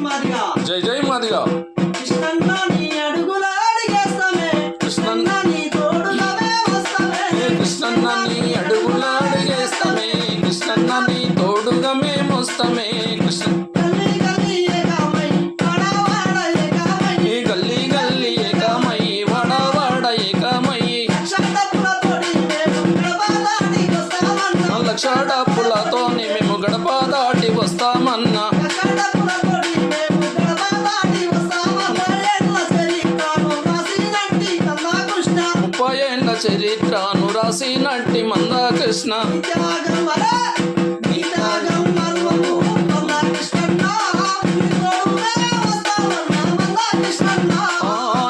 జై జై మాదిగా కృష్ణన్న నీ అడుగుల అడిగేస్తామే కృష్ణన్న నీ తోడుగానే వస్తామే కృష్ణన్న నీ అడుగుల అడిగేస్తామే కృష్ణన్న నీ తోడుగా మేమొస్తామే కృష్ణ గల్లీ గల్లీ ఏకామై వాడా వాడ ఏకామై లక్ష డప్పులతోని మేము గడప దాటి వస్తామన్నా 30 ఏళ్ల చరిత్రను రాసినట్టి మందాకృష్ణ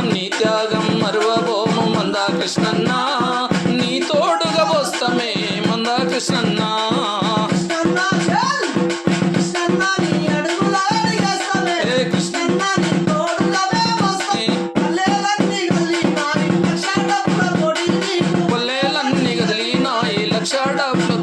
నీ త్యాగం మరువబోము మందాకృష్ణన్న నీ తోడుగా వస్తమే మందాకృష్ణన్న లక్ష డబ్బులు